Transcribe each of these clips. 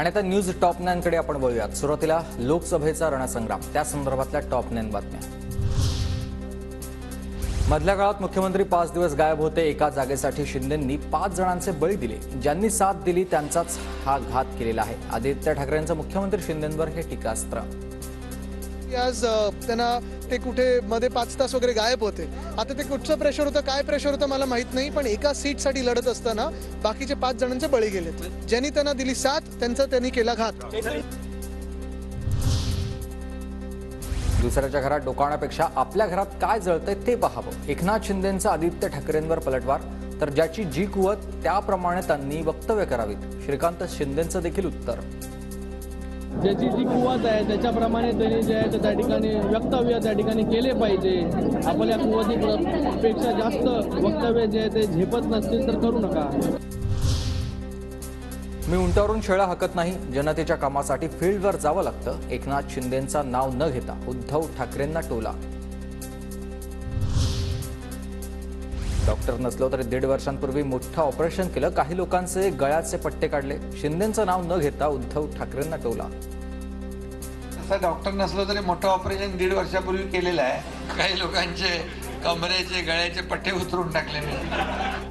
आणि आता news top 9 कडे आपण वळूयात। सुरुवातीला लोकसभेचा रणसंग्राम त्या संदर्भातल्या टॉप 9 बातम्या। मधल्या काळात मुख्यमंत्री 5 दिवस गायब होते। एका जागेसाठी शिंदेंनी 5 जणांचे बळी दिले। ज्यांनी साथ दिली त्यांचाच हा घात केलेला आहे। आदित्य ठाकरेंचं मुख्यमंत्री शिंदेंवर हे टीकास्त्र। आज त्यांना ते कुठे मध्ये 5 तास वगैरे गायब होते। आता ते कुठचं प्रेशर होतं, काय प्रेशर होतं मला माहित नाही, पण एका सीटसाठी लढत असताना बाकीचे 5 जणांचे बळी गेलेत। ज्यांनी त्यांना दिली साथ त्यांचा त्यांनी केला घात। दुसऱ्याच्या घरात डोकावण्यापेक्षा आपल्या घरात काय जळतंय ते पाहावं। एकनाथ शिंदेंचा आदित्य ठाकरेंवर पलटवार, तर ज्याची जी कुवत त्याप्रमाणे त्यांनी वक्तव्य करावीत। श्रीकांत शिंदेंचं देखील उत्तर। ज्याची जी कुवत आहे त्याच्याप्रमाणे त्यांनी जे आहे त्या ठिकाणी वक्तव्य त्या ठिकाणी केले पाहिजे। आपल्या कुवतीपेक्षा जास्त वक्तव्य जे आहे ते झेपत नसतील तर करू नका। मी उंटावरून शेळ्या हाकत नाही, जनतेच्या कामासाठी फील्डवर जावं लागतं। एकनाथ शिंदेंचा नाव न घेता उद्धव ठाकरेंना टोला। डॉक्टर नसलो तरी 1.5 वर्षांपूर्वी मोठं ऑपरेशन केलं, काही लोकांचे गळ्याचे पट्टे काढले। शिंदेंचं नाव न घेता उद्धव ठाकरेंना टोला। असं डॉक्टर नसलो तरी मोठं ऑपरेशन 1.5 वर्षापूर्वी केलेलं आहे। काही लोकांचे कमरेचे गळ्याचे पट्टे उतरून टाकले मी।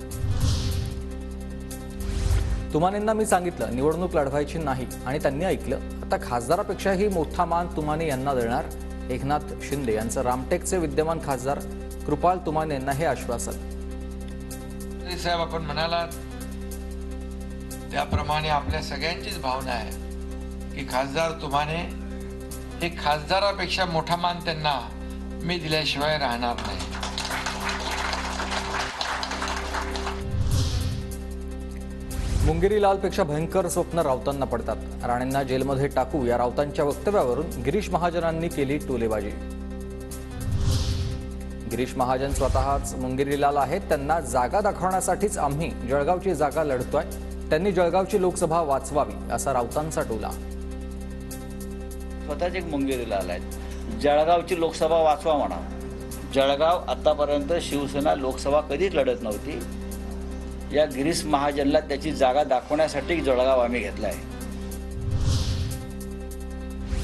तुमानेंना मी सांगितलं निवडणूक लढवायची नाही आणि त्यांनी ऐकलं। आता खासदारापेक्षाही मोठा मान तुमाने यांना देणार। एकनाथ शिंदे यांचं रामटेकचे विद्यमान खासदार कृपाल तुमानेंना हे आश्वासन। साहेब आपण म्हणालात त्याप्रमाणे आपल्या सगळ्यांचीच भावना आहे की खासदार तुमाने हे खासदारापेक्षा मोठा मान त्यांना मी दिल्याशिवाय राहणार नाही। मुंगेरी लालपेक्षा भयंकर स्वप्न राऊतांना पडतात। राणेंना जेलमध्ये टाकू या राऊतांच्या वक्तव्यावरून गिरीश महाजनांनी केली टोलेबाजी। गिरीश महाजन स्वतःच मुंगेरी लाल आहेत। त्यांना जागा दाखवण्यासाठीच आम्ही जळगावची जागा लढतोय। त्यांनी जळगावची लोकसभा वाचवावी असा राऊतांचा टोला। स्वतःच एक मुंगेरी लाल आहेत। जळगावची लोकसभा वाचवा म्हणा। जळगाव आतापर्यंत शिवसेना लोकसभा कधीच लढत नव्हती। या गिरीश महाजनला त्याची जागा दाखवण्यासाठी जळगाव आम्ही घेतलाय।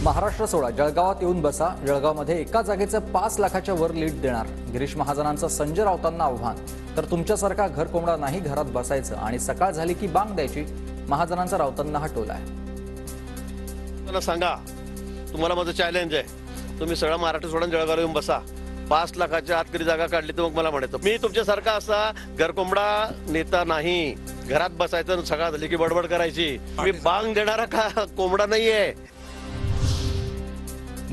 महाराष्ट्र सोडा, जळगावात येऊन बसा। जळगावमध्ये एका जागेचं 5 लाखाच्या वर लीड देणार। गिरीश महाजनांचं संजय राऊतांना आव्हान। तर तुमच्यासारखा घर कोंबडा नाही, घरात बसायचं आणि सकाळ झाली की बांग द्यायची। महाजनांचा राऊतांना हा टोला आहे। मला सांगा, तुम्हाला माझं चॅलेंज आहे, तुम्ही सगळं महाराष्ट्र सोडून जळगाव येऊन बसा। 5 लाखाच्या आत कधी जागा काढली तर मग मला म्हणायचं मी तुमच्यासारखा असा घरकोंबडा नेता नाही। घरात बसायचं, सकाळ झाली की बडबड करायची। मी बांग देणारा का कोंबडा नाहीये।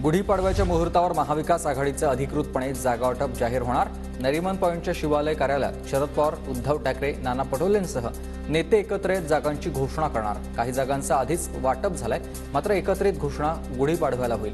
गुढीपाडव्याच्या मुहूर्तावर महाविकास आघाडीचं अधिकृतपणे जागावाटप जाहीर होणार। नरिमन पॉइंटच्या शिवालय कार्यालयात शरद पवार, उद्धव ठाकरे, नाना पटोलेंसह नेते एकत्र येत जागांची घोषणा करणार। काही जागांचं आधीच वाटप झालंय, मात्र एकत्रित घोषणा गुढीपाडव्याला होईल।